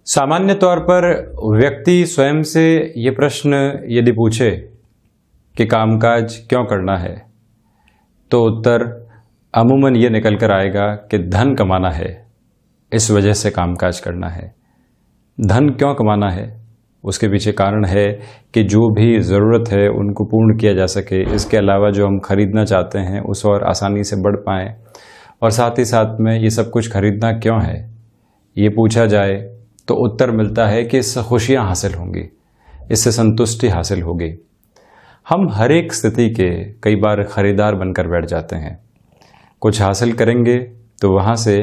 सामान्य तौर पर व्यक्ति स्वयं से ये प्रश्न यदि पूछे कि कामकाज क्यों करना है, तो उत्तर अमूमन ये निकल कर आएगा कि धन कमाना है, इस वजह से कामकाज करना है। धन क्यों कमाना है? उसके पीछे कारण है कि जो भी ज़रूरत है उनको पूर्ण किया जा सके, इसके अलावा जो हम खरीदना चाहते हैं उस और आसानी से बढ़ पाएँ। और साथ ही साथ में ये सब कुछ खरीदना क्यों है, ये पूछा जाए तो उत्तर मिलता है कि इससे खुशियाँ हासिल होंगी, इससे संतुष्टि हासिल होगी। हम हर एक स्थिति के कई बार खरीदार बनकर बैठ जाते हैं। कुछ हासिल करेंगे तो वहाँ से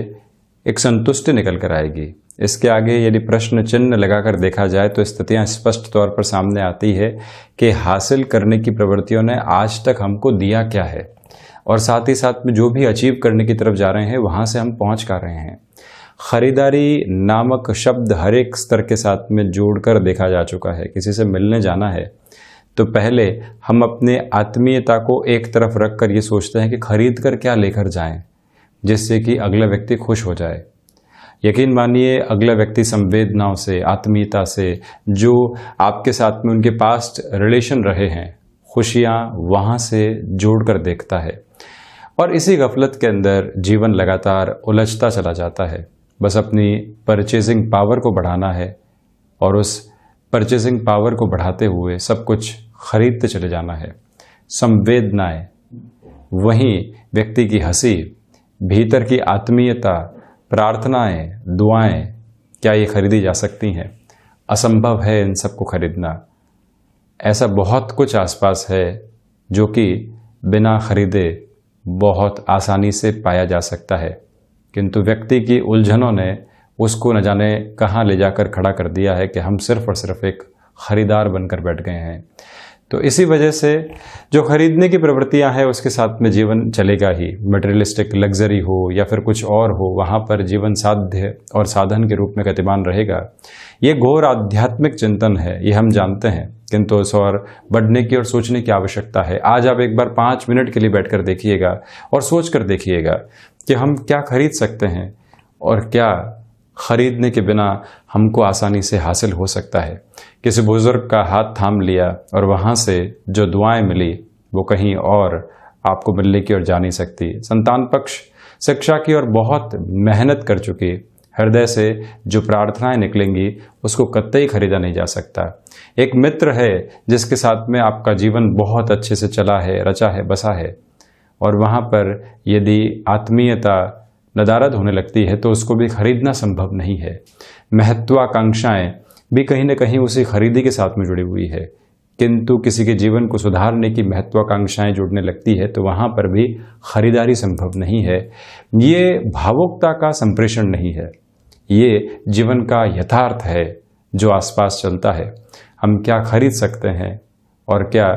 एक संतुष्टि निकल कर आएगी। इसके आगे यदि प्रश्न चिन्ह लगाकर देखा जाए तो स्थितियाँ स्पष्ट तौर पर सामने आती है कि हासिल करने की प्रवृत्तियों ने आज तक हमको दिया क्या है, और साथ ही साथ में जो भी अचीव करने की तरफ जा रहे हैं वहाँ से हम पहुँच कर रहे हैं। खरीदारी नामक शब्द हर एक स्तर के साथ में जोड़कर देखा जा चुका है। किसी से मिलने जाना है तो पहले हम अपने आत्मीयता को एक तरफ रख कर ये सोचते हैं कि खरीद कर क्या लेकर जाएं, जिससे कि अगला व्यक्ति खुश हो जाए। यकीन मानिए, अगला व्यक्ति संवेदनाओं से, आत्मीयता से, जो आपके साथ में उनके पास्ट रिलेशन रहे हैं, खुशियाँ वहाँ से जोड़कर देखता है। और इसी गफलत के अंदर जीवन लगातार उलझता चला जाता है। बस अपनी परचेजिंग पावर को बढ़ाना है और उस परचेजिंग पावर को बढ़ाते हुए सब कुछ खरीदते चले जाना है। संवेदनाएं, वहीं व्यक्ति की हंसी, भीतर की आत्मीयता, प्रार्थनाएं, दुआएं, क्या ये खरीदी जा सकती हैं? असंभव है इन सबको खरीदना। ऐसा बहुत कुछ आसपास है जो कि बिना खरीदे बहुत आसानी से पाया जा सकता है, किंतु व्यक्ति की उलझनों ने उसको न जाने कहाँ ले जाकर खड़ा कर दिया है कि हम सिर्फ और सिर्फ एक खरीदार बनकर बैठ गए हैं। तो इसी वजह से जो खरीदने की प्रवृत्तियां हैं उसके साथ में जीवन चलेगा ही। मटेरियलिस्टिक लग्जरी हो या फिर कुछ और हो, वहाँ पर जीवन साध्य और साधन के रूप में गतिमान रहेगा। ये घोर आध्यात्मिक चिंतन है, ये हम जानते हैं, किंतु उस और बढ़ने की और सोचने की आवश्यकता है। आज आप एक बार 5 मिनट के लिए बैठकर देखिएगा और सोच कर देखिएगा कि हम क्या खरीद सकते हैं और क्या खरीदने के बिना हमको आसानी से हासिल हो सकता है। किसी बुजुर्ग का हाथ थाम लिया और वहाँ से जो दुआएं मिली वो कहीं और आपको मिलने की और जा नहीं सकती। संतान पक्ष शिक्षा की और बहुत मेहनत कर चुकी हृदय से जो प्रार्थनाएं निकलेंगी उसको कतई खरीदा नहीं जा सकता। एक मित्र है जिसके साथ में आपका जीवन बहुत अच्छे से चला है, रचा है, बसा है, और वहाँ पर यदि आत्मीयता नदारद होने लगती है तो उसको भी खरीदना संभव नहीं है। महत्वाकांक्षाएं भी कहीं न कहीं उसी खरीदी के साथ में जुड़ी हुई है, किंतु किसी के जीवन को सुधारने की महत्वाकांक्षाएं जुड़ने लगती है तो वहाँ पर भी खरीदारी संभव नहीं है। ये भावुकता का संप्रेषण नहीं है, ये जीवन का यथार्थ है जो आसपास चलता है। हम क्या खरीद सकते हैं और क्या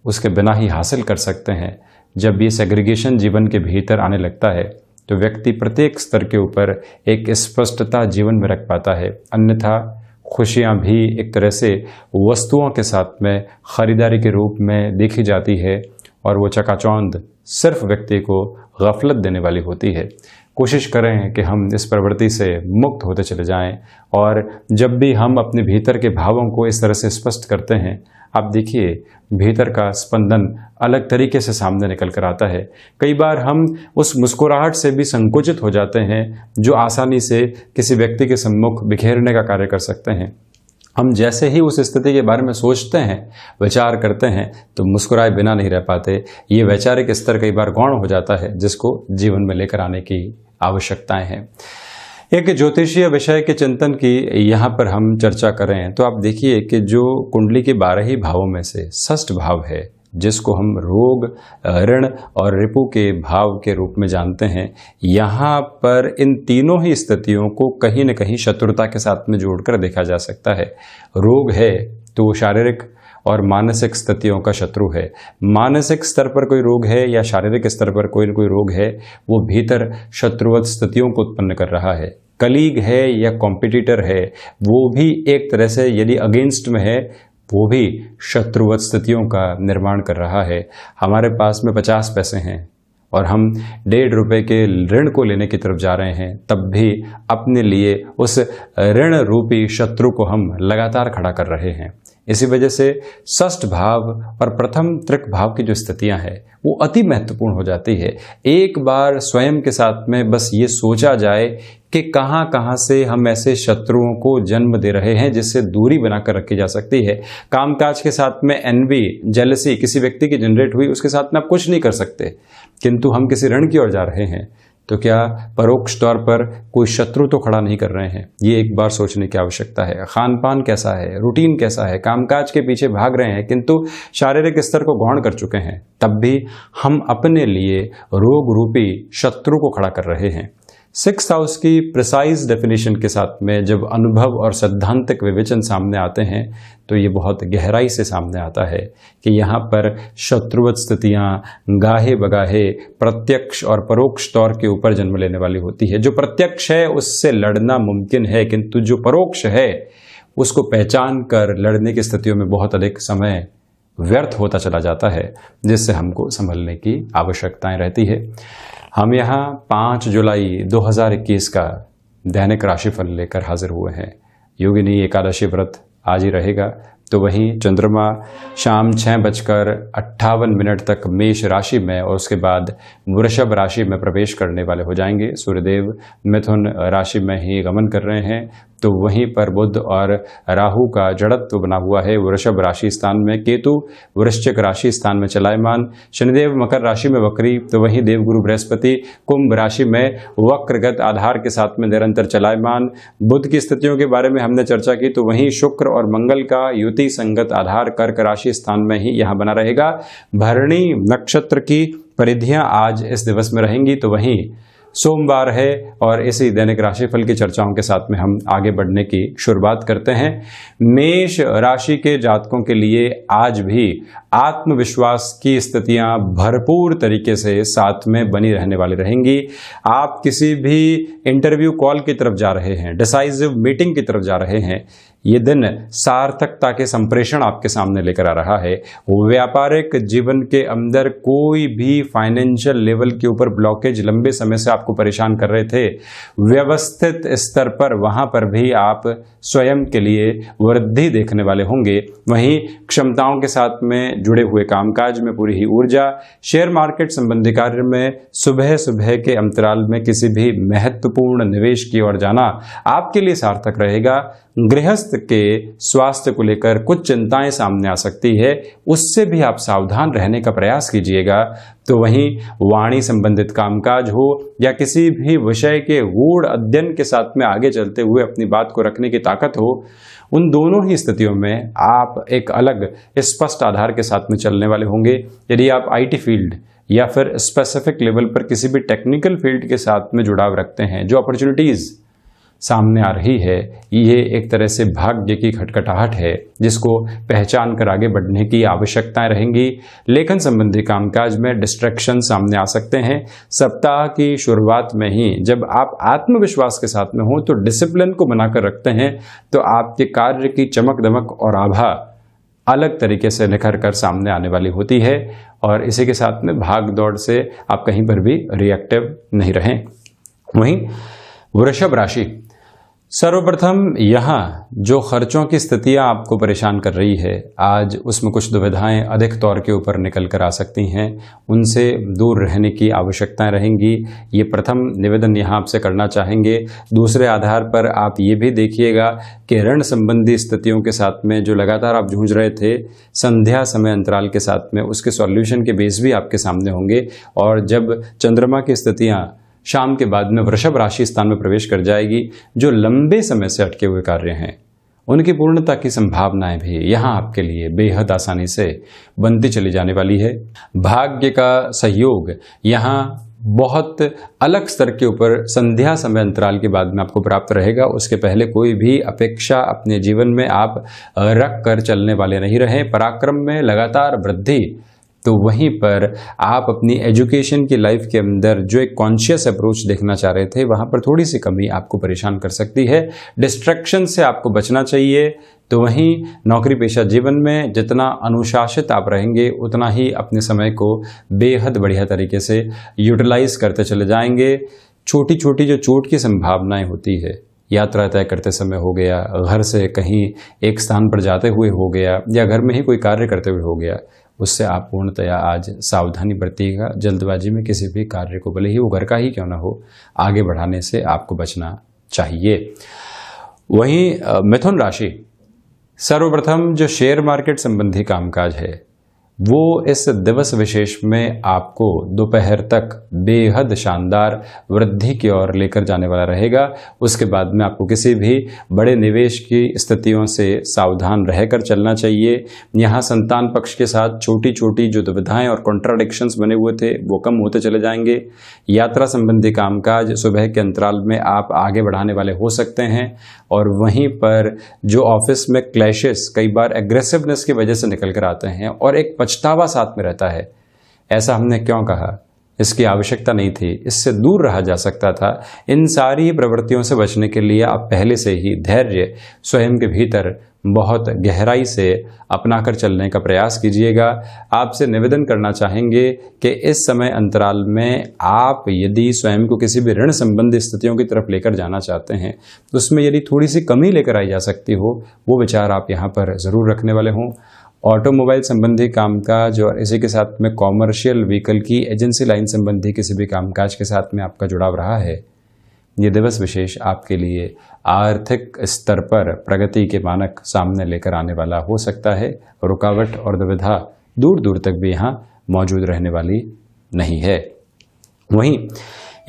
उसके बिना ही हासिल कर सकते हैं। जब ये सेग्रीगेशन जीवन के भीतर आने लगता है तो व्यक्ति प्रत्येक स्तर के ऊपर एक स्पष्टता जीवन में रख पाता है। अन्यथा खुशियाँ भी एक तरह से वस्तुओं के साथ में खरीदारी के रूप में देखी जाती है और वो चकाचौंध सिर्फ व्यक्ति को गफलत देने वाली होती है। कोशिश करें कि हम इस प्रवृत्ति से मुक्त होते चले जाएं, और जब भी हम अपने भीतर के भावों को इस तरह से स्पष्ट करते हैं, आप देखिए भीतर का स्पंदन अलग तरीके से सामने निकल कर आता है। कई बार हम उस मुस्कुराहट से भी संकुचित हो जाते हैं जो आसानी से किसी व्यक्ति के सम्मुख बिखेरने का कार्य कर सकते हैं। हम जैसे ही उस स्थिति के बारे में सोचते हैं, विचार करते हैं, तो मुस्कुराए बिना नहीं रह पाते। ये वैचारिक स्तर कई बार गौण हो जाता है जिसको जीवन में लेकर आने की आवश्यकताएं हैं। एक ज्योतिषीय विषय के चिंतन की यहाँ पर हम चर्चा करें तो आप देखिए कि जो कुंडली के 12 ही भावों में से षष्ठ भाव है, जिसको हम रोग, ऋण और रिपु के भाव के रूप में जानते हैं, यहाँ पर इन तीनों ही स्थितियों को कहीं न कहीं शत्रुता के साथ में जोड़कर देखा जा सकता है। रोग है तो वो शारीरिक और मानसिक स्थितियों का शत्रु है। मानसिक स्तर पर कोई रोग है या शारीरिक स्तर पर कोई न कोई रोग है, वो भीतर शत्रुवत स्थितियों को उत्पन्न कर रहा है। कलीग है या कॉम्पिटिटर है, वो भी एक तरह से यदि अगेंस्ट में है, वो भी शत्रुवत स्थितियों का निर्माण कर रहा है। हमारे पास में 50 पैसे हैं और हम ₹1.5 के ऋण को लेने की तरफ जा रहे हैं, तब भी अपने लिए उस ऋण रूपी शत्रु को हम लगातार खड़ा कर रहे हैं। इसी वजह से षष्ठ भाव और प्रथम त्रिक भाव की जो स्थितियां हैं वो अति महत्वपूर्ण हो जाती है। एक बार स्वयं के साथ में बस ये सोचा जाए कि कहां कहां से हम ऐसे शत्रुओं को जन्म दे रहे हैं जिससे दूरी बनाकर रखी जा सकती है। कामकाज के साथ में एनवी, जेलसी किसी व्यक्ति की जनरेट हुई, उसके साथ में आप कुछ नहीं कर सकते, किंतु हम किसी ऋण की ओर जा रहे हैं तो क्या परोक्ष तौर पर कोई शत्रु तो खड़ा नहीं कर रहे हैं? ये एक बार सोचने की आवश्यकता है। खान पान कैसा है, रूटीन कैसा है, कामकाज के पीछे भाग रहे हैं किंतु शारीरिक स्तर को गौण कर चुके हैं, तब भी हम अपने लिए रोग रूपी शत्रु को खड़ा कर रहे हैं। 6th हाउस की प्रिसाइज डेफिनेशन के साथ में जब अनुभव और सैद्धांतिक विवेचन सामने आते हैं तो ये बहुत गहराई से सामने आता है कि यहाँ पर शत्रुवत स्थितियाँ गाहे बगाहे प्रत्यक्ष और परोक्ष तौर के ऊपर जन्म लेने वाली होती है। जो प्रत्यक्ष है उससे लड़ना मुमकिन है, किंतु जो परोक्ष है उसको पहचान कर लड़ने की स्थितियों में बहुत अधिक समय व्यर्थ होता चला जाता है, जिससे हमको संभलने की आवश्यकताएं रहती है। हम यहाँ 5 जुलाई 2021 का दैनिक राशिफल लेकर हाजिर हुए हैं। योगिनी एकादशी व्रत आज ही रहेगा, तो वहीं चंद्रमा शाम 6:58 तक मेष राशि में और उसके बाद वृषभ राशि में प्रवेश करने वाले हो जाएंगे। सूर्यदेव मिथुन राशि में ही गमन कर रहे हैं, तो वहीं पर बुध और राहु का जड़त्व बना हुआ है वृषभ राशि स्थान में। केतु वृश्चिक राशि स्थान में चलायमान, शनिदेव मकर राशि में वक्री, तो वहीं देवगुरु बृहस्पति कुंभ राशि में वक्रगत आधार के साथ में निरंतर चलायमान। बुध की स्थितियों के बारे में हमने चर्चा की, तो वहीं शुक्र और मंगल का युति संगत आधार कर्क राशि स्थान में ही यहाँ बना रहेगा। भरणी नक्षत्र की परिधियां आज इस दिवस में रहेंगी, तो वहीं सोमवार है और इसी दैनिक राशिफल की चर्चाओं के साथ में हम आगे बढ़ने की शुरुआत करते हैं। मेष राशि के जातकों के लिए आज भी आत्मविश्वास की स्थितियां भरपूर तरीके से साथ में बनी रहने वाली रहेंगी। आप किसी भी इंटरव्यू कॉल की तरफ जा रहे हैं, डिसाइसिव मीटिंग की तरफ जा रहे हैं, ये दिन सार्थकता के संप्रेषण आपके सामने लेकर आ रहा है। व्यापारिक जीवन के अंदर कोई भी फाइनेंशियल लेवल के ऊपर ब्लॉकेज लंबे समय से आपको परेशान कर रहे थे, व्यवस्थित स्तर पर वहां पर भी आप स्वयं के लिए वृद्धि देखने वाले होंगे। वहीं क्षमताओं के साथ में जुड़े हुए कामकाज में पूरी ही ऊर्जा। शेयर मार्केट संबंधी कार्य में सुबह सुबह के अंतराल में किसी भी महत्वपूर्ण निवेश की ओर जाना आपके लिए सार्थक रहेगा। गृहस्थ के स्वास्थ्य को लेकर कुछ चिंताएं सामने आ सकती है, उससे भी आप सावधान रहने का प्रयास कीजिएगा। तो वहीं वाणी संबंधित कामकाज हो या किसी भी विषय के गूढ़ अध्ययन के साथ में आगे चलते हुए अपनी बात को रखने की ताकत हो, उन दोनों ही स्थितियों में आप एक अलग स्पष्ट आधार के साथ में चलने वाले होंगे। यदि आप आईटी फील्ड या फिर स्पेसिफिक लेवल पर किसी भी टेक्निकल फील्ड के साथ में जुड़ाव रखते हैं, जो अपॉर्चुनिटीज सामने आ रही है, ये एक तरह से भाग्य की खटखटाहट है जिसको पहचान कर आगे बढ़ने की आवश्यकताएं रहेंगी। लेखन संबंधी कामकाज में डिस्ट्रैक्शन सामने आ सकते हैं। सप्ताह की शुरुआत में ही जब आप आत्मविश्वास के साथ में हो तो डिसिप्लिन को बनाकर रखते हैं, तो आपके कार्य की चमक दमक और आभा अलग तरीके से निखर कर सामने आने वाली होती है। और इसी के साथ में भाग दौड़ से आप कहीं पर भी रिएक्टिव नहीं रहें। वहीं वृषभ राशि, सर्वप्रथम यहाँ जो खर्चों की स्थितियाँ आपको परेशान कर रही है, आज उसमें कुछ दुविधाएं अधिक तौर के ऊपर निकल कर आ सकती हैं, उनसे दूर रहने की आवश्यकताएं रहेंगी। ये प्रथम निवेदन यहाँ आपसे करना चाहेंगे। दूसरे आधार पर आप ये भी देखिएगा कि ऋण संबंधी स्थितियों के साथ में जो लगातार आप जूझ रहे थे, संध्या समय अंतराल के साथ में उसके सॉल्यूशन के बेस भी आपके सामने होंगे। और जब चंद्रमा की स्थितियाँ शाम के बाद में वृषभ राशि स्थान में प्रवेश कर जाएगी, जो लंबे समय से अटके हुए कार्य हैं उनकी पूर्णता की संभावनाएं भी यहाँ आपके लिए बेहद आसानी से बनती चली जाने वाली है। भाग्य का सहयोग यहाँ बहुत अलग स्तर के ऊपर संध्या समय अंतराल के बाद में आपको प्राप्त रहेगा। उसके पहले कोई भी अपेक्षा अपने जीवन में आप रख कर चलने वाले नहीं रहे। पराक्रम में लगातार वृद्धि तो वहीं पर आप अपनी एजुकेशन की लाइफ के अंदर जो एक कॉन्शियस अप्रोच देखना चाह रहे थे, वहाँ पर थोड़ी सी कमी आपको परेशान कर सकती है। डिस्ट्रैक्शन से आपको बचना चाहिए। तो वहीं नौकरी पेशा जीवन में जितना अनुशासित आप रहेंगे, उतना ही अपने समय को बेहद बढ़िया तरीके से यूटिलाइज करते चले जाएंगे। छोटी छोटी जो चोट की संभावनाएं होती है, यात्रा तय करते समय हो गया, घर से कहीं एक स्थान पर जाते हुए हो गया, या घर में ही कोई कार्य करते हुए हो गया, उससे आप पूर्णतया आज सावधानी बरतिएगा। जल्दबाजी में किसी भी कार्य को, भले ही वो घर का ही क्यों ना हो, आगे बढ़ाने से आपको बचना चाहिए। वहीं मिथुन राशि, सर्वप्रथम जो शेयर मार्केट संबंधी कामकाज है वो इस दिवस विशेष में आपको दोपहर तक बेहद शानदार वृद्धि की ओर लेकर जाने वाला रहेगा। उसके बाद में आपको किसी भी बड़े निवेश की स्थितियों से सावधान रहकर चलना चाहिए। यहाँ संतान पक्ष के साथ छोटी छोटी जो दुविधाएं और कॉन्ट्राडिक्शंस बने हुए थे वो कम होते चले जाएंगे। यात्रा संबंधी कामकाज सुबह के अंतराल में आप आगे बढ़ाने वाले हो सकते हैं। और वहीं पर जो ऑफिस में क्लैशेस कई बार एग्रेसिवनेस की वजह से निकल कर आते हैं और एक पछतावा साथ में रहता है, ऐसा हमने क्यों कहा, इसकी आवश्यकता नहीं थी, इससे दूर रहा जा सकता था। इन सारी प्रवृत्तियों से बचने के लिए आप पहले से ही धैर्य स्वयं के भीतर बहुत गहराई से अपनाकर चलने का प्रयास कीजिएगा। आपसे निवेदन करना चाहेंगे कि इस समय अंतराल में आप यदि स्वयं को किसी भी ऋण संबंधी स्थितियों की तरफ लेकर जाना चाहते हैं, तो उसमें यदि थोड़ी सी कमी लेकर आई जा सकती हो, वो विचार आप यहाँ पर ज़रूर रखने वाले हों। ऑटोमोबाइल संबंधी कामकाज और इसी के साथ में कॉमर्शियल व्हीकल की एजेंसी लाइन संबंधी किसी भी कामकाज के साथ में आपका जुड़ाव रहा है, ये दिवस विशेष आपके लिए आर्थिक स्तर पर प्रगति के मानक सामने लेकर आने वाला हो सकता है। रुकावट और दुविधा दूर दूर तक भी यहाँ मौजूद रहने वाली नहीं है। वहीं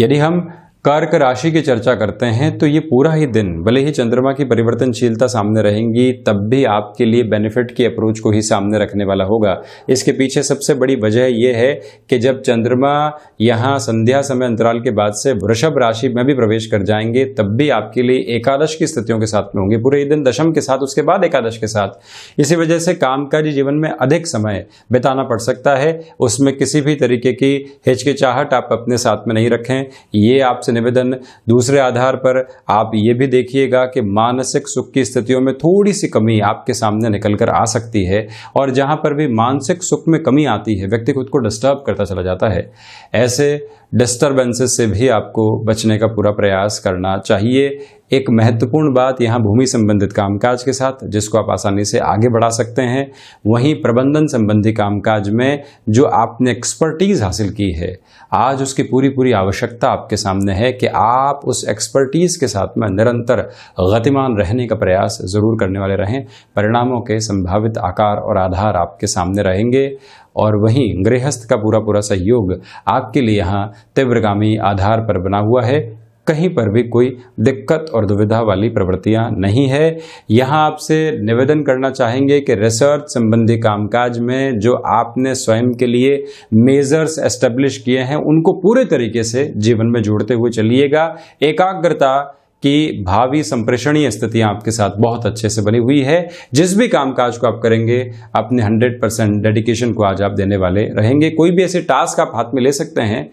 यदि हम कर्क राशि की चर्चा करते हैं तो ये पूरा ही दिन, भले ही चंद्रमा की परिवर्तनशीलता सामने रहेंगी, तब भी आपके लिए बेनिफिट की अप्रोच को ही सामने रखने वाला होगा। इसके पीछे सबसे बड़ी वजह ये है कि जब चंद्रमा यहाँ संध्या समय अंतराल के बाद से वृषभ राशि में भी प्रवेश कर जाएंगे, तब भी आपके लिए एकादश की स्थितियों के साथ में होंगे, पूरे ही दिन दशम के साथ, उसके बाद एकादश के साथ। इसी वजह से कामकाजी जीवन में अधिक समय बिताना पड़ सकता है। उसमें किसी भी तरीके की हिचकिचाहट आप अपने साथ में नहीं रखें, ये आपसे निवेदन। दूसरे आधार पर आप ये भी देखिएगा कि मानसिक सुख की स्थितियों में थोड़ी सी कमी आपके सामने निकल कर आ सकती है, और जहां पर भी मानसिक सुख में कमी आती है, व्यक्ति खुद को डिस्टर्ब करता चला जाता है। ऐसे डिस्टर्बेंसेस से भी आपको बचने का पूरा प्रयास करना चाहिए। एक महत्वपूर्ण बात यहाँ भूमि संबंधित कामकाज के साथ, जिसको आप आसानी से आगे बढ़ा सकते हैं, वहीं प्रबंधन संबंधी कामकाज में जो आपने एक्सपर्टीज हासिल की है, आज उसकी पूरी पूरी आवश्यकता आपके सामने है कि आप उस एक्सपर्टीज के साथ में निरंतर गतिमान रहने का प्रयास जरूर करने वाले रहें। परिणामों के संभावित आकार और आधार आपके सामने रहेंगे। और वहीं गृहस्थ का पूरा पूरा सहयोग आपके लिए यहाँ तीव्रगामी आधार पर बना हुआ है। कहीं पर भी कोई दिक्कत और दुविधा वाली प्रवृत्तियां नहीं है। यहाँ आपसे निवेदन करना चाहेंगे कि रिसर्च संबंधी कामकाज में जो आपने स्वयं के लिए मेजर्स एस्टेब्लिश किए हैं, उनको पूरे तरीके से जीवन में जोड़ते हुए चलिएगा। एकाग्रता कि भावी संप्रेषणीय स्थितियां आपके साथ बहुत अच्छे से बनी हुई है। जिस भी कामकाज को आप करेंगे, अपने 100% डेडिकेशन को आज आप देने वाले रहेंगे। कोई भी ऐसे टास्क आप हाथ में ले सकते हैं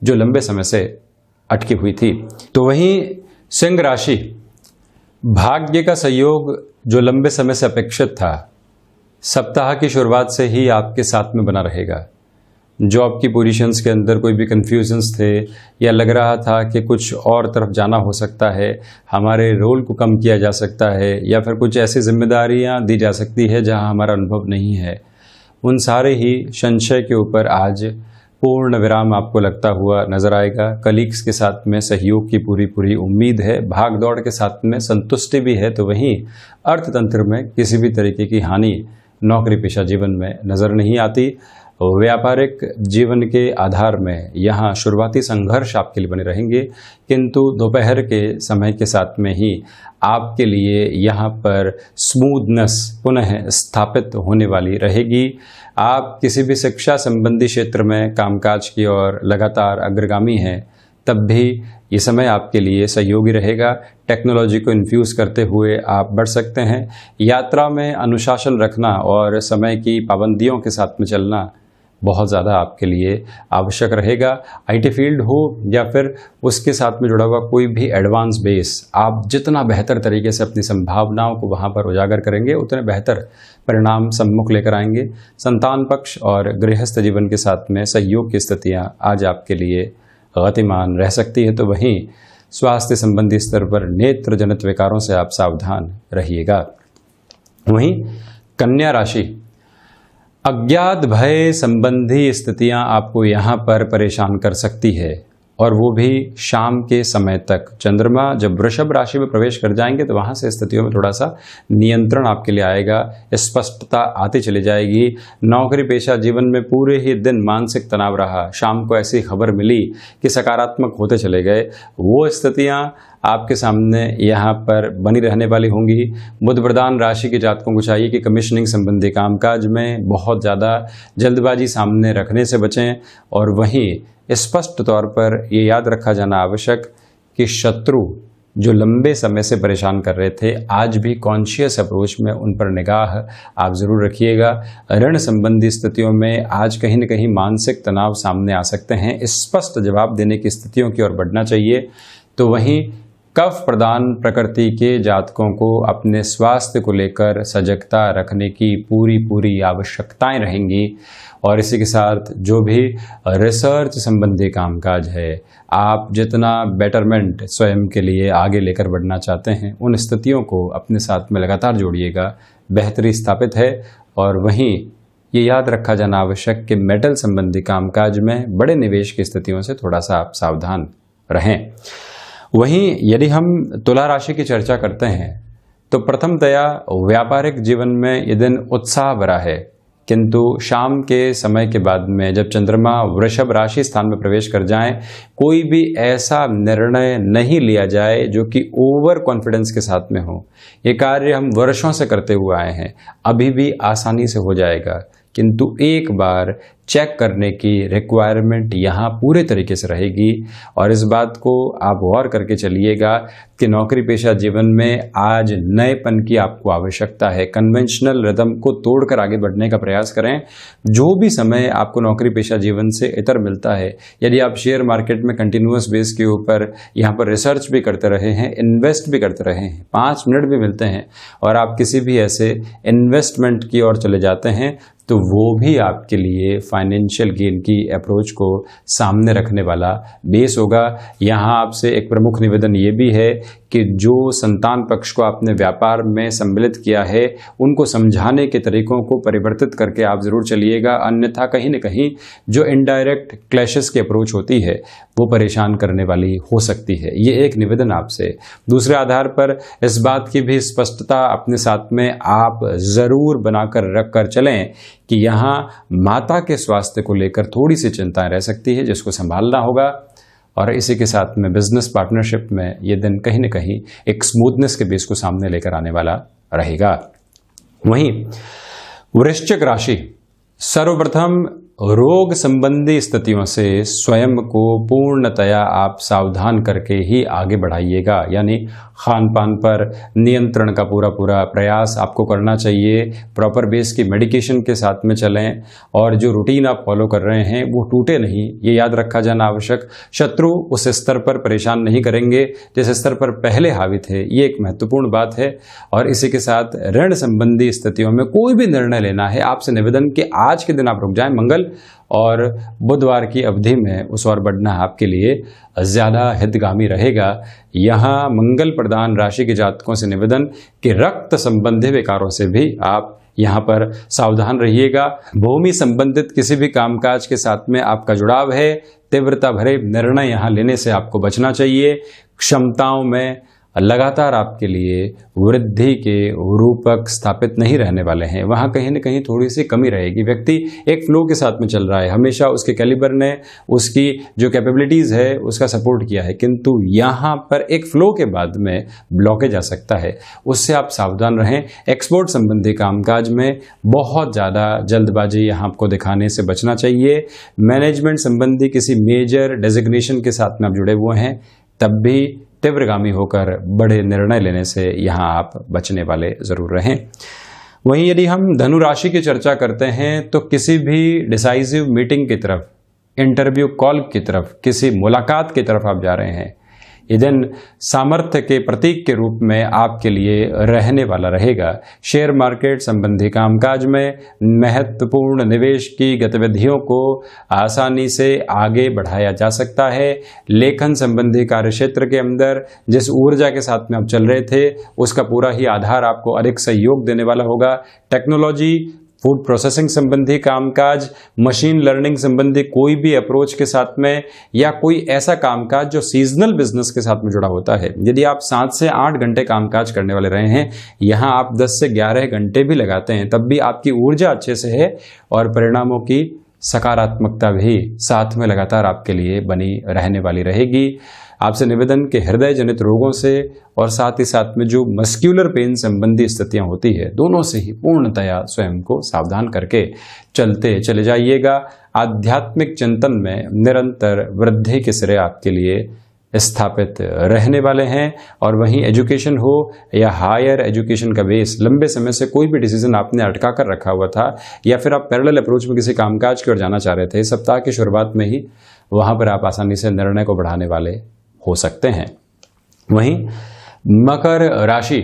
जो लंबे समय से अटकी हुई थी। तो वहीं सिंह राशि, भाग्य का सहयोग जो लंबे समय से अपेक्षित था, सप्ताह की शुरुआत से ही आपके साथ में बना रहेगा। जॉब की पोजीशंस के अंदर कोई भी कन्फ्यूजन्स थे, या लग रहा था कि कुछ और तरफ जाना हो सकता है, हमारे रोल को कम किया जा सकता है, या फिर कुछ ऐसी जिम्मेदारियां दी जा सकती है जहां हमारा अनुभव नहीं है, उन सारे ही संशय के ऊपर आज पूर्ण विराम आपको लगता हुआ नजर आएगा। कलीग्स के साथ में सहयोग की पूरी पूरी उम्मीद है। भाग दौड़ के साथ में संतुष्टि भी है। तो वहीं अर्थतंत्र में किसी भी तरीके की हानि नौकरी पेशा जीवन में नजर नहीं आती। व्यापारिक जीवन के आधार में यहाँ शुरुआती संघर्ष आपके लिए बने रहेंगे, किंतु दोपहर के समय के साथ में ही आपके लिए यहाँ पर स्मूथनेस पुनः स्थापित होने वाली रहेगी। आप किसी भी शिक्षा संबंधी क्षेत्र में कामकाज की ओर लगातार अग्रगामी हैं, तब भी ये समय आपके लिए सहयोगी रहेगा। टेक्नोलॉजी को इन्फ्यूज़ करते हुए आप बढ़ सकते हैं। यात्रा में अनुशासन रखना और समय की पाबंदियों के साथ में चलना बहुत ज़्यादा आपके लिए आवश्यक रहेगा। आईटी फील्ड हो या फिर उसके साथ में जुड़ा हुआ कोई भी एडवांस बेस, आप जितना बेहतर तरीके से अपनी संभावनाओं को वहाँ पर उजागर करेंगे उतने बेहतर परिणाम सम्मुख लेकर आएंगे। संतान पक्ष और गृहस्थ जीवन के साथ में सहयोग की स्थितियाँ आज आपके लिए गतिमान रह सकती है। तो वहीं स्वास्थ्य संबंधी स्तर पर नेत्र जनित विकारों से आप सावधान रहिएगा। वहीं कन्या राशि, अज्ञात भय संबंधी स्थितियां आपको यहां पर परेशान कर सकती है, और वो भी शाम के समय तक। चंद्रमा जब वृषभ राशि में प्रवेश कर जाएंगे तो वहां से स्थितियों में थोड़ा सा नियंत्रण आपके लिए आएगा, स्पष्टता आती चली जाएगी। नौकरी पेशा जीवन में पूरे ही दिन मानसिक तनाव रहा, शाम को ऐसी खबर मिली कि सकारात्मक होते चले गए, वो स्थितियां आपके सामने यहाँ पर बनी रहने वाली होंगी। बुध प्रधान राशि के जातकों को चाहिए कि कमीशनिंग संबंधी कामकाज में बहुत ज़्यादा जल्दबाजी सामने रखने से बचें, और वहीं स्पष्ट तौर पर ये याद रखा जाना आवश्यक कि शत्रु जो लंबे समय से परेशान कर रहे थे, आज भी कॉन्शियस अप्रोच में उन पर निगाह आप ज़रूर रखिएगा। ऋण संबंधी स्थितियों में आज कहीं न कहीं मानसिक तनाव सामने आ सकते हैं, स्पष्ट जवाब देने की स्थितियों की ओर बढ़ना चाहिए। तो वहीं कफ प्रदान प्रकृति के जातकों को अपने स्वास्थ्य को लेकर सजगता रखने की पूरी आवश्यकताएं रहेंगी, और इसी के साथ जो भी रिसर्च संबंधी कामकाज है, आप जितना बेटरमेंट स्वयं के लिए आगे लेकर बढ़ना चाहते हैं, उन स्थितियों को अपने साथ में लगातार जोड़िएगा, बेहतरी स्थापित है। और वहीं ये याद रखा जाना आवश्यक कि मेटल संबंधी कामकाज में बड़े निवेश की स्थितियों से थोड़ा सा आप सावधान रहें। वहीं यदि हम तुला राशि की चर्चा करते हैं तो प्रथमतया व्यापारिक जीवन में ये दिन उत्साह भरा है, किंतु शाम के समय के बाद में जब चंद्रमा वृषभ राशि स्थान में प्रवेश कर जाए, कोई भी ऐसा निर्णय नहीं लिया जाए जो कि ओवर कॉन्फिडेंस के साथ में हो। ये कार्य हम वर्षों से करते हुए आए हैं, अभी भी आसानी से हो जाएगा, किंतु एक बार चेक करने की रिक्वायरमेंट यहाँ पूरे तरीके से रहेगी। और इस बात को आप गौर करके चलिएगा कि नौकरी पेशा जीवन में आज नएपन की आपको आवश्यकता है। कन्वेंशनल रिदम को तोड़कर आगे बढ़ने का प्रयास करें। जो भी समय आपको नौकरी पेशा जीवन से इतर मिलता है, यदि आप शेयर मार्केट में कंटिन्यूअस बेस के ऊपर यहाँ पर रिसर्च भी करते रहे हैं, इन्वेस्ट भी करते रहे हैं, 5 मिनट भी मिलते हैं और आप किसी भी ऐसे इन्वेस्टमेंट की ओर चले जाते हैं, तो वो भी आपके लिए फाइनेंशियल गेन की अप्रोच को सामने रखने वाला बेस होगा। यहाँ आपसे एक प्रमुख निवेदन ये भी है कि जो संतान पक्ष को आपने व्यापार में सम्मिलित किया है, उनको समझाने के तरीकों को परिवर्तित करके आप ज़रूर चलिएगा, अन्यथा कहीं न कहीं जो इनडायरेक्ट क्लैशेस की अप्रोच होती है वो परेशान करने वाली हो सकती है। ये एक निवेदन आपसे। दूसरे आधार पर इस बात की भी स्पष्टता अपने साथ में आप ज़रूर बनाकर रख कर चलें कि यहाँ माता के स्वास्थ्य को लेकर थोड़ी सी चिंताएं रह सकती है, जिसको संभालना होगा। और इसी के साथ में बिजनेस पार्टनरशिप में ये दिन कहीं न कहीं एक स्मूथनेस के बेस को सामने लेकर आने वाला रहेगा। वहीं वृश्चिक राशि, सर्वप्रथम रोग संबंधी स्थितियों से स्वयं को पूर्णतया आप सावधान करके ही आगे बढ़ाइएगा, यानी खान पान पर नियंत्रण का पूरा प्रयास आपको करना चाहिए। प्रॉपर बेस की मेडिकेशन के साथ में चलें और जो रूटीन आप फॉलो कर रहे हैं वो टूटे नहीं, ये याद रखा जाना आवश्यक। शत्रु उस स्तर पर परेशान नहीं करेंगे जिस स्तर पर पहले हावी थे, ये एक महत्वपूर्ण बात है। और इसी के साथ ऋण संबंधी स्थितियों में कोई भी निर्णय लेना है, आपसे निवेदन कि आज के दिन आप रुक जाएं। मंगल और बुधवार की अवधि में उस ओर बढ़ना आपके लिए ज़्यादा हितगामी रहेगा। यहाँ मंगल प्रधान राशि के जातकों से निवेदन कि रक्त संबंधी विकारों से भी आप यहाँ पर सावधान रहिएगा। भूमि संबंधित किसी भी कामकाज के साथ में आपका जुड़ाव है, तीव्रता भरे निर्णय यहाँ लेने से आपको बचना चाहिए। क्षमताओं में लगातार आपके लिए वृद्धि के रूपक स्थापित नहीं रहने वाले हैं, वहाँ कहीं न कहीं थोड़ी सी कमी रहेगी। व्यक्ति एक फ्लो के साथ में चल रहा है, हमेशा उसके कैलिबर ने उसकी जो कैपेबिलिटीज़ है उसका सपोर्ट किया है, किंतु यहाँ पर एक फ्लो के बाद में ब्लॉकेज आ सकता है, उससे आप सावधान रहें। एक्सपोर्ट संबंधी कामकाज में बहुत ज़्यादा जल्दबाजी यहाँ आपको दिखाने से बचना चाहिए। मैनेजमेंट संबंधी किसी मेजर डेजिग्नेशन के साथ में आप जुड़े हुए हैं, तब भी तीव्रगामी होकर बड़े निर्णय लेने से यहाँ आप बचने वाले ज़रूर रहें। वहीं यदि हम धनु राशि की चर्चा करते हैं तो किसी भी डिसाइसिव मीटिंग की तरफ, इंटरव्यू कॉल की तरफ, किसी मुलाकात की तरफ आप जा रहे हैं, ये दिन सामर्थ्य के प्रतीक के रूप में आपके लिए रहने वाला रहेगा। शेयर मार्केट संबंधी कामकाज में महत्वपूर्ण निवेश की गतिविधियों को आसानी से आगे बढ़ाया जा सकता है। लेखन संबंधी कार्यक्षेत्र के अंदर जिस ऊर्जा के साथ में आप चल रहे थे उसका पूरा ही आधार आपको अधिक सहयोग देने वाला होगा। टेक्नोलॉजी, फूड प्रोसेसिंग संबंधी कामकाज, मशीन लर्निंग संबंधी कोई भी अप्रोच के साथ में, या कोई ऐसा कामकाज जो सीजनल बिजनेस के साथ में जुड़ा होता है। यदि आप 7 से 8 घंटे कामकाज करने वाले रहे हैं, यहाँ आप 10 से 11 घंटे भी लगाते हैं, तब भी आपकी ऊर्जा अच्छे से है और परिणामों की सकारात्मकता भी साथ में लगातार आपके लिए बनी रहने वाली रहेगी। आपसे निवेदन कि हृदय जनित रोगों से और साथ ही साथ में जो मस्क्यूलर पेन संबंधी स्थितियां होती है, दोनों से ही पूर्णतया स्वयं को सावधान करके चलते चले जाइएगा। आध्यात्मिक चिंतन में निरंतर वृद्धि के सिरे आपके लिए स्थापित रहने वाले हैं। और वहीं एजुकेशन हो या हायर एजुकेशन का बेस, लंबे समय से कोई भी डिसीजन आपने अटका कर रखा हुआ था या फिर आप पैरेलल अप्रोच में किसी कामकाज की ओर जाना चाह रहे थे, सप्ताह की शुरुआत में ही वहां पर आप आसानी से निर्णय को बढ़ाने वाले हो सकते हैं। वहीं मकर राशि,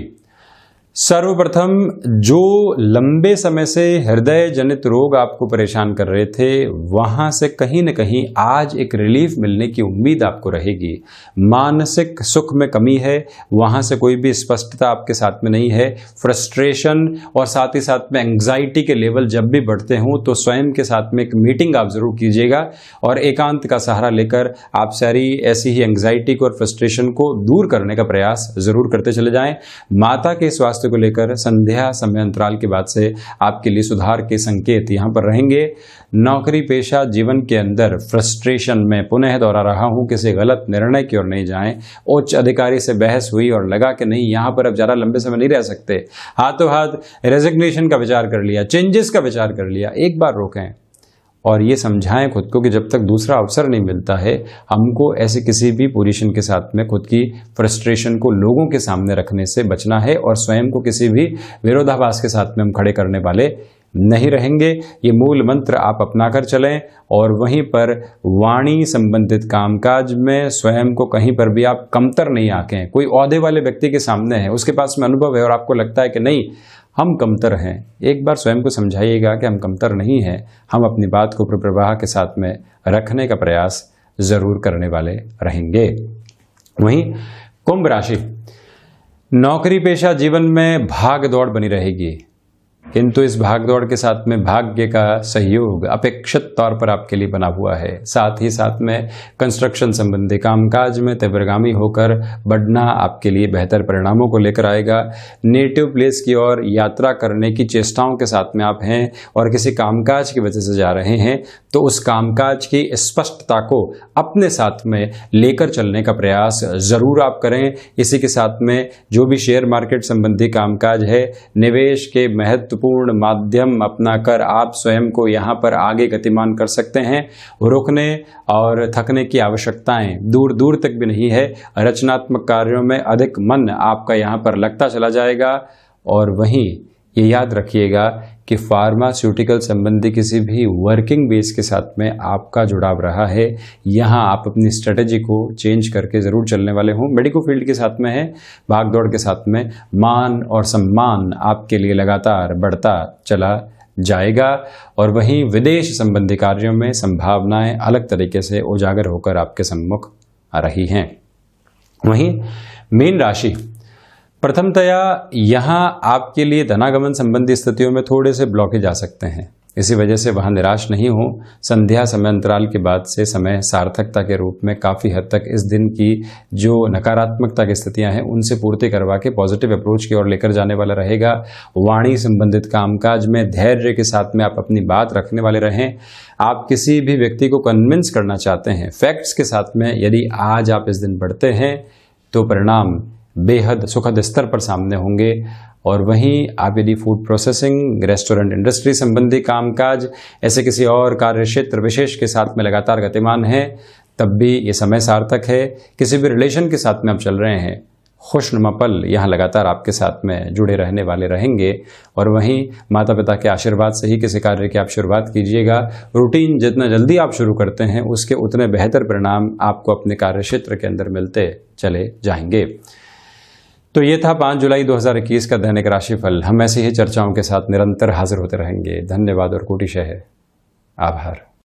सर्वप्रथम जो लंबे समय से हृदय जनित रोग आपको परेशान कर रहे थे, वहां से कहीं न कहीं आज एक रिलीफ मिलने की उम्मीद आपको रहेगी। मानसिक सुख में कमी है, वहां से कोई भी स्पष्टता आपके साथ में नहीं है। फ्रस्ट्रेशन और साथ ही साथ में एंग्जाइटी के लेवल जब भी बढ़ते हों तो स्वयं के साथ में एक मीटिंग आप जरूर कीजिएगा और एकांत का सहारा लेकर आप सारी ऐसी ही एंग्जाइटी को और फ्रस्ट्रेशन को दूर करने का प्रयास जरूर करते चले जाएं। माता के स्वास्थ्य को लेकर संध्या समय अंतराल के बाद से आपके लिए सुधार के संकेत यहां पर रहेंगे। नौकरी पेशा जीवन के अंदर फ्रस्ट्रेशन में पुनः दोहरा रहा हूं, किसी गलत निर्णय की ओर नहीं जाएं। उच्च अधिकारी से बहस हुई और लगा कि नहीं, यहां पर अब ज्यादा लंबे समय नहीं रह सकते, हाथों हाथ रेजिग्नेशन का विचार कर लिया, चेंजेस का विचार कर लिया। एक बार रोकें और ये समझाएं खुद को कि जब तक दूसरा अवसर नहीं मिलता है, हमको ऐसे किसी भी पोजीशन के साथ में खुद की फ्रस्ट्रेशन को लोगों के सामने रखने से बचना है और स्वयं को किसी भी विरोधाभास के साथ में हम खड़े करने वाले नहीं रहेंगे। ये मूल मंत्र आप अपनाकर चलें और वहीं पर वाणी संबंधित कामकाज में स्वयं को कहीं पर भी आप कमतर नहीं आंकें। कोई ओहदे वाले व्यक्ति के सामने है, उसके पास में अनुभव है और आपको लगता है कि नहीं हम कमतर हैं, एक बार स्वयं को समझाइएगा कि हम कमतर नहीं हैं। हम अपनी बात को प्रवाह के साथ में रखने का प्रयास जरूर करने वाले रहेंगे। वहीं कुंभ राशि, नौकरी पेशा जीवन में भाग दौड़ बनी रहेगी, किंतु इस भागदौड़ के साथ में भाग्य का सहयोग अपेक्षित तौर पर आपके लिए बना हुआ है। साथ ही साथ में कंस्ट्रक्शन संबंधी कामकाज में तीव्रगामी होकर बढ़ना आपके लिए बेहतर परिणामों को लेकर आएगा। नेटिव प्लेस की ओर यात्रा करने की चेष्टाओं के साथ में आप हैं और किसी कामकाज की वजह से जा रहे हैं, तो उस कामकाज की स्पष्टता को अपने साथ में लेकर चलने का प्रयास जरूर आप करें। इसी के साथ में जो भी शेयर मार्केट संबंधी कामकाज है, निवेश के महत्वपूर्ण माध्यम अपनाकर आप स्वयं को यहां पर आगे गतिमान कर सकते हैं। रुकने और थकने की आवश्यकताएं दूर दूर तक भी नहीं है। रचनात्मक कार्यों में अधिक मन आपका यहां पर लगता चला जाएगा। और वहीं ये याद रखिएगा कि फार्मास्यूटिकल संबंधी किसी भी वर्किंग बेस के साथ में आपका जुड़ाव रहा है, यहाँ आप अपनी स्ट्रेटेजी को चेंज करके ज़रूर चलने वाले हों। मेडिकल फील्ड के साथ में है, भागदौड़ के साथ में मान और सम्मान आपके लिए लगातार बढ़ता चला जाएगा। और वहीं विदेश संबंधी कार्यों में संभावनाएं अलग तरीके से उजागर होकर आपके सम्मुख आ रही हैं। वहीं मीन राशि, प्रथमतया यहाँ आपके लिए धनागमन संबंधी स्थितियों में थोड़े से ब्लॉकेज आ सकते हैं, इसी वजह से वहाँ निराश नहीं हो। संध्या समय अंतराल के बाद से समय सार्थकता के रूप में काफ़ी हद तक इस दिन की जो नकारात्मकता की स्थितियां हैं उनसे पूर्ति करवा के पॉजिटिव अप्रोच की ओर लेकर जाने वाला रहेगा। वाणी संबंधित कामकाज में धैर्य के साथ में आप अपनी बात रखने वाले रहें। आप किसी भी व्यक्ति को कन्विंस करना चाहते हैं फैक्ट्स के साथ में, यदि आज आप इस दिन बढ़ते हैं तो परिणाम बेहद सुखद स्तर पर सामने होंगे। और वहीं आप यदि फूड प्रोसेसिंग, रेस्टोरेंट इंडस्ट्री संबंधी कामकाज, ऐसे किसी और कार्य क्षेत्र विशेष के साथ में लगातार गतिमान हैं, तब भी ये समय सार्थक है। किसी भी रिलेशन के साथ में आप चल रहे हैं, खुशनुमा पल यहाँ लगातार आपके साथ में जुड़े रहने वाले रहेंगे। और वहीं माता पिता के आशीर्वाद से ही किसी कार्य की आप शुरुआत कीजिएगा। रूटीन जितना जल्दी आप शुरू करते हैं उसके उतने बेहतर परिणाम आपको अपने कार्य क्षेत्र के अंदर मिलते चले जाएंगे। तो ये था 5 जुलाई 2021 का दैनिक राशिफल। हम ऐसी ही चर्चाओं के साथ निरंतर हाजिर होते रहेंगे। धन्यवाद और कोटिशः आभार।